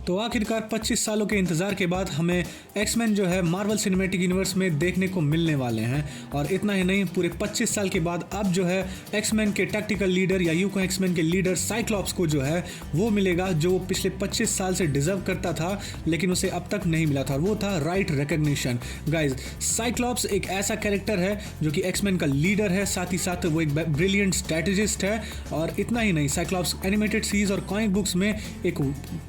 तो आखिरकार 25 सालों के इंतज़ार के बाद हमें एक्समैन जो है मार्वल सिनेमैटिक यूनिवर्स में देखने को मिलने वाले हैं। और इतना ही नहीं, पूरे 25 साल के बाद अब जो है एक्समैन के टैक्टिकल लीडर या यूं कहें एक्समैन के लीडर साइक्लॉप्स को जो है वो मिलेगा जो वो पिछले 25 साल से डिजर्व करता था लेकिन उसे अब तक नहीं मिला था। वो था राइट रिकग्निशन। गाइज, साइक्लॉप्स एक ऐसा कैरेक्टर है जो कि एक्समैन का लीडर है, साथ ही साथ वो एक ब्रिलियंट स्ट्रैटेजिस्ट है। और इतना ही नहीं, साइक्लॉप्स एनिमेटेड सीरीज और कॉमिक बुक्स में एक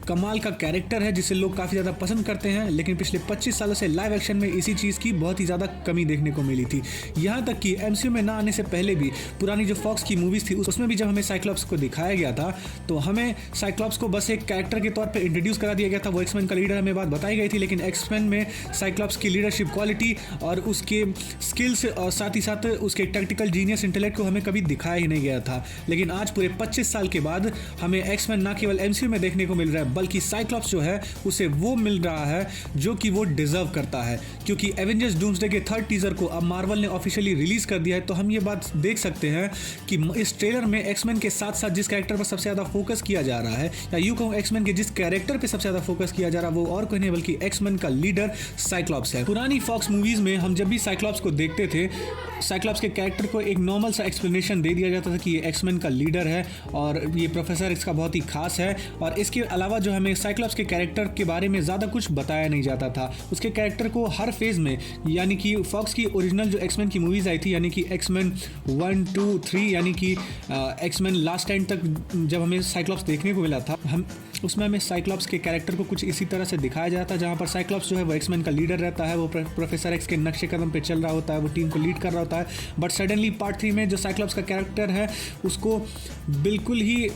कमाल का कैरेक्टर है जिसे लोग काफ़ी ज़्यादा पसंद करते हैं, लेकिन पिछले 25 सालों से लाइव एक्शन में इसी चीज़ की बहुत ही ज़्यादा कमी देखने को मिली थी। यहाँ तक कि एमसीयू में ना आने से पहले भी पुरानी जो फॉक्स की मूवीज़ थी उसमें भी जब हमें साइक्लॉप्स को दिखाया गया था तो हमें साइक्लॉप्स को बस एक कैरेक्टर के तौर पर इंट्रोड्यूस करा दिया गया था। वो एक्समैन का लीडर हमें बात बताई गई थी, लेकिन एक्समैन में साइक्लॉप्स की लीडरशिप क्वालिटी और उसके स्किल्स और साथ ही साथ उसके टैक्टिकल जीनियस इंटेलेक्ट को हमें कभी दिखाया ही नहीं गया था। लेकिन आज पूरे 25 साल के बाद हमें एक्समैन ना केवल एमसीयू में देखने को मिल रहा है बल्कि साइक्लॉप्स जो है उसे वो मिल रहा है जो कि वो डिजर्व करता है। क्योंकि एवेंजर्स डूम्सडे के थर्ड टीजर को अब मार्वल ने ऑफिशियली रिलीज कर दिया है, तो हम ये बात देख सकते हैं कि इस ट्रेलर में एक्समैन के साथ साथ जिस कैरेक्टर पर सबसे ज़्यादा फोकस किया जा रहा है, या यूं कहूं एक्समैन के जिस कैरेक्टर पर सबसे ज़्यादा फोकस किया जा रहा है वो और कोई नहीं बल्कि एक्समैन का लीडर साइक्लॉप्स है। पुरानी फॉक्स मूवीज में हम जब भी साइक्लॉप्स को देखते थे, साइक्लॉप्स के कैरेक्टर को एक नॉर्मल सा एक्सप्लेनेशन दे दिया जाता था कि ये एक्समैन का लीडर है और ये प्रोफेसर एक्स का बहुत ही खास है। और इसके अलावा जो हमें साइक्लॉप्स के कैरेक्टर के बारे में ज़्यादा कुछ बताया नहीं जाता था। उसके कैरेक्टर को हर फेज़ में, यानी कि फॉक्स की ओरिजिनल जो एक्समैन की मूवीज़ आई थी, यानी कि एक्समैन 1, 2, 3, यानी कि एक्समैन लास्ट टाइम तक जब हमें साइक्लॉप्स देखने को मिला था, हम उसमें हमें साइक्लॉप्स के कैरेक्टर को कुछ इसी तरह से दिखाया जाता है, जहाँ पर साइक्लॉप्स जो है वो एक्समैन का लीडर रहता है, वो प्रोफेसर एक्स के नक्शे कदम पे चल रहा होता है, वो टीम को लीड कर रहा होता है। बट सडनली पार्ट 3 में जो साइक्लॉप्स का कैरेक्टर है उसको बिल्कुल ही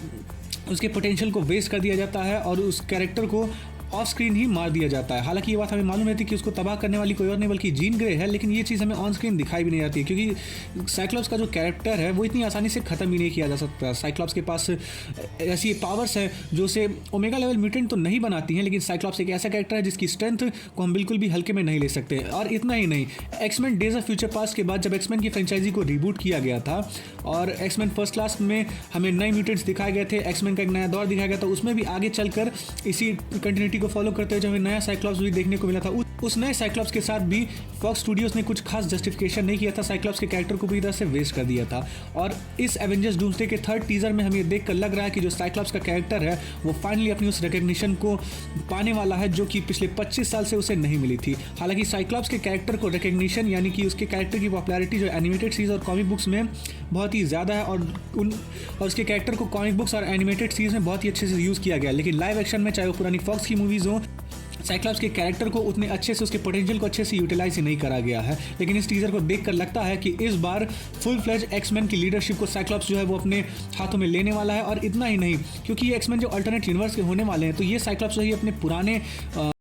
उसके पोटेंशियल को वेस्ट कर दिया जाता है और उस कैरेक्टर को ऑफ स्क्रीन ही मार दिया जाता है। हालांकि ये बात हमें मालूम रहती है कि उसको तबाह करने वाली कोई और नहीं बल्कि जीन ग्रे है, लेकिन ये चीज़ हमें ऑन स्क्रीन दिखाई भी नहीं जाती है क्योंकि साइक्लॉप्स का जो कैरेक्टर है वो इतनी आसानी से ख़त्म ही नहीं किया जा सकता। साइक्लॉप्स के पास ऐसी पावर्स हैं जो उसे ओमेगा लेवल म्यूटेंट तो नहीं बनाती हैं, लेकिन साइक्लॉप्स एक ऐसा कैरेक्टर है जिसकी स्ट्रेंथ को हम बिल्कुल भी हल्के में नहीं ले सकते। और इतना ही नहीं, X Men days of future past के बाद जब एक्समैन की फ्रेंचाइजी को रिबूट किया गया था और एक्समैन फर्स्ट क्लास में हमें नए म्यूटेंट्स दिखाए गए थे, एक्समैन का एक नया दौर दिखाया गया था, उसमें भी आगे चलकर इसी कंटिन्यूटी को फॉलो करते हुए नया साइक्लॉप्स भी देखने को मिला था। उस नए साइक्लॉप्स के साथ भी फॉक्स स्टूडियोज ने कुछ खास जस्टिफिकेशन नहीं किया था, साइक्लॉप्स के कैरेक्टर को भी तरह से वेस्ट कर दिया था। और इस एवेंजर्स डूम्सडे के थर्ड टीजर में हमें देखकर लग रहा है कि जो साइक्लॉप्स का कैरेक्टर है वो फाइनली अपनी उस रिकग्निशन को पाने वाला है जो कि पिछले 25 साल से उसे नहीं मिली थी। हालांकि साइक्लॉप्स के कैरेक्टर को रिकग्निशन, यानी कि उसके कैरेक्टर की पॉपुलैरिटी जो एनिमेटेड सीरीज और कॉमिक बुक्स में बहुत ही ज़्यादा है और उसके कैरेक्टर को कॉमिक बुक्स और एनिमेटेड सीरीज में बहुत ही अच्छे से यूज़ किया गया, लेकिन लाइव एक्शन में चाहे वो पुरानी फॉक्स की मूवीज़ हो, साइक्लॉप्स के कैरेक्टर को उतने अच्छे से, उसके पोटेंशियल को अच्छे से यूटिलाइज ही नहीं करा गया है। लेकिन इस टीजर को देखकर लगता है कि इस बार फुल फ्लेज एक्समैन की लीडरशिप को साइक्लॉप्स जो है वो अपने हाथों में लेने वाला है। और इतना ही नहीं, क्योंकि ये एक्समैन जो अल्टरनेट यूनिवर्स के होने वाले हैं, तो ये साइक्लॉप्स जो है अपने पुराने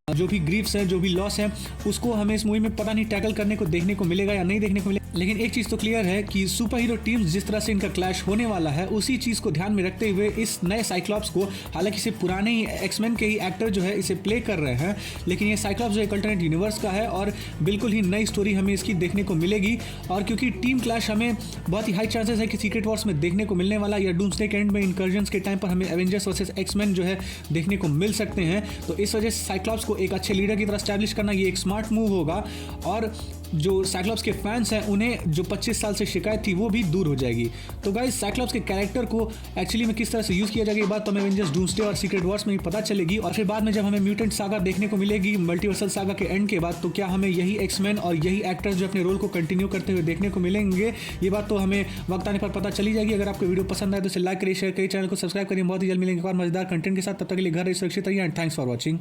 जो भी ग्रीफ्स हैं, जो भी लॉस हैं, उसको हमें इस मूवी में पता नहीं टैकल करने को देखने को मिलेगा या नहीं देखने को मिलेगा। लेकिन एक चीज़ तो क्लियर है कि सुपर हीरो टीम्स जिस तरह से इनका क्लैश होने वाला है, उसी चीज़ को ध्यान में रखते हुए इस नए साइक्लॉप्स को, हालांकि इसे पुराने ही एक्समैन के ही एक्टर जो है इसे प्ले कर रहे हैं, लेकिन ये साइक्लॉप्स जो एक अल्टरनेट यूनिवर्स का है और बिल्कुल ही नई स्टोरी हमें इसकी देखने को मिलेगी। और क्योंकि टीम क्लैश हमें बहुत ही हाई चांसेस है कि सीक्रेट वॉर्स में देखने को मिलने वाला, या डूम्सडे के एंड में इनकर्जन्स के टाइम पर हमें एवेंजर्स वर्सेस एक्समैन जो है देखने को मिल सकते हैं। तो इस वजह से साइक्लॉप्स को एक अच्छे लीडर की तरह एस्टैब्लिश करना ये एक स्मार्ट मूव होगा और जो साइक्लॉप्स के फैंस हैं उन्हें जो 25 साल से शिकायत थी वो भी दूर हो जाएगी। तो गाइस, साइक्लॉप्स के कैरेक्टर को एक्चुअली में किस तरह से यूज़ किया जाएगा ये बात तो हमें एवेंजर्स डूम्सडे और सीक्रेट वॉर्स में भी पता चलेगी। और फिर बाद में जब हमें म्यूटेंट सागा देखने को मिलेगी मल्टीवर्सल सागा के एंड के बाद, तो क्या हमें यही एक्समैन और यही एक्टर्स जो अपने रोल को कंटिन्यू करते हुए देखने को मिलेंगे, ये बात तो हमें वक्त आने पर पता चली जाएगी। अगर आपको वीडियो पसंद आए तो इसे लाइक करिए, शेयर करिए, चैनल को सब्सक्राइब करिए। बहुत ही जल्द मिलेंगे और मजेदार कंटेंट के साथ। तब तक के लिए घर रहिए, सुरक्षित रहिए एंड थैंक्स फॉर वॉचिंग।